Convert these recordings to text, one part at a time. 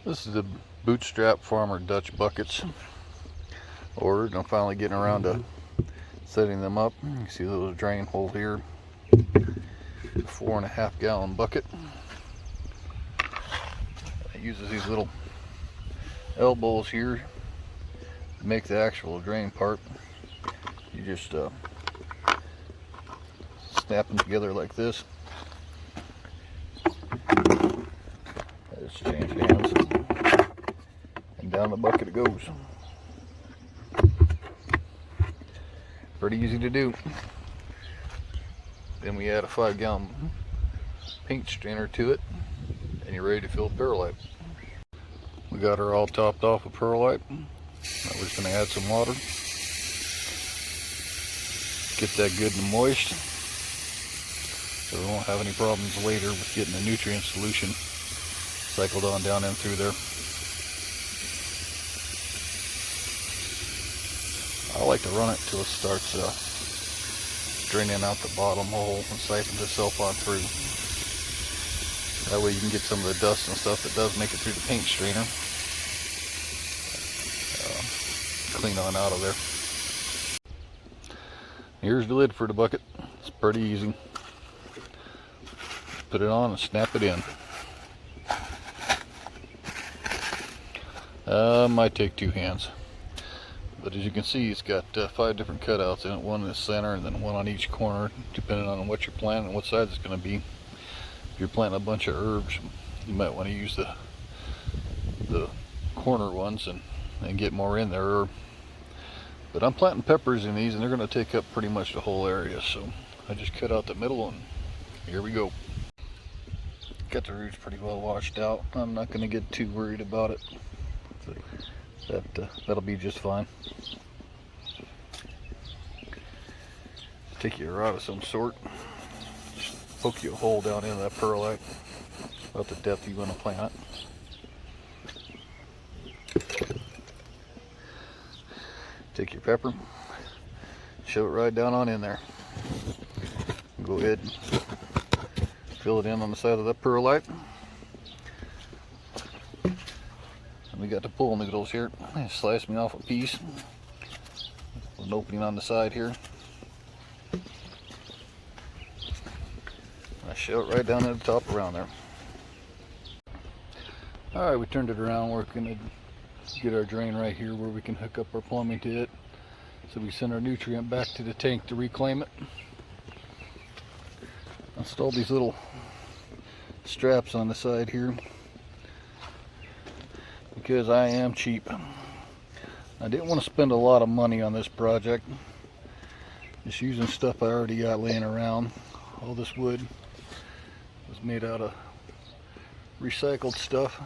This is the Bootstrap Farmer Dutch buckets ordered. I'm finally getting around to setting them up. You can see the little drain hole here. 4.5 gallon bucket. It uses these little elbows here to make the actual drain part. You just snap them together like this. Just change hands, and down the bucket it goes. Pretty easy to do. Then we add a 5 gallon paint strainer to it, and you're ready to fill perlite. We got her all topped off with perlite. Now we're just going to add some water. Get that good and moist, so we won't have any problems later with getting the nutrient solution cycled on down in through there. I like to run it till it starts draining out the bottom hole and siphons itself on through. That way you can get some of the dust and stuff that does make it through the paint strainer clean on out of there. Here's the lid for the bucket. It's pretty easy. Put it on and snap it in. Might take 2 hands, but as you can see, it's got 5 different cutouts in it, one in the center and then one on each corner, depending on what you're planting and what size it's going to be. If you're planting a bunch of herbs, you might want to use the corner ones and get more in there. But I'm planting peppers in these, and they're going to take up pretty much the whole area, so I just cut out the middle, and here we go. Got the roots pretty well washed out. I'm not going to get too worried about it. That'll be just fine. Take your rod of some sort. Just poke you a hole down into that perlite about the depth you want to plant it. Take your pepper, shove it right down on in there. Go ahead and fill it in on the side of that perlite. We got the pull noodles here. Slice me off a piece with an opening on the side here. I shove it right down at the top around there. Alright, we turned it around. We're going to get our drain right here where we can hook up our plumbing to it, so we send our nutrient back to the tank to reclaim it. Install these little straps on the side here because I am cheap. I didn't want to spend a lot of money on this project. Just using stuff I already got laying around. All this wood was made out of recycled stuff.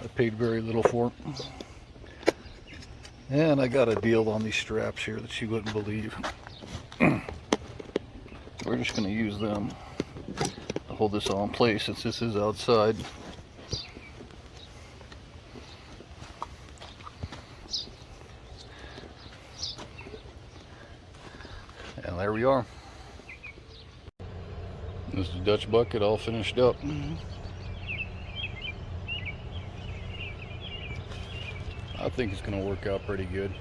I paid very little for it. And I got a deal on these straps here that you wouldn't believe. We're just going to use them to hold this all in place since this is outside. And there we are. This is the Dutch bucket all finished up. I think it's going to work out pretty good.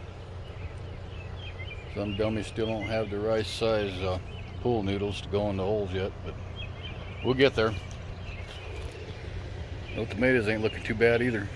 Some dummies still don't have the right size pool noodles to go in the holes yet, but we'll get there. No tomatoes ain't looking too bad either.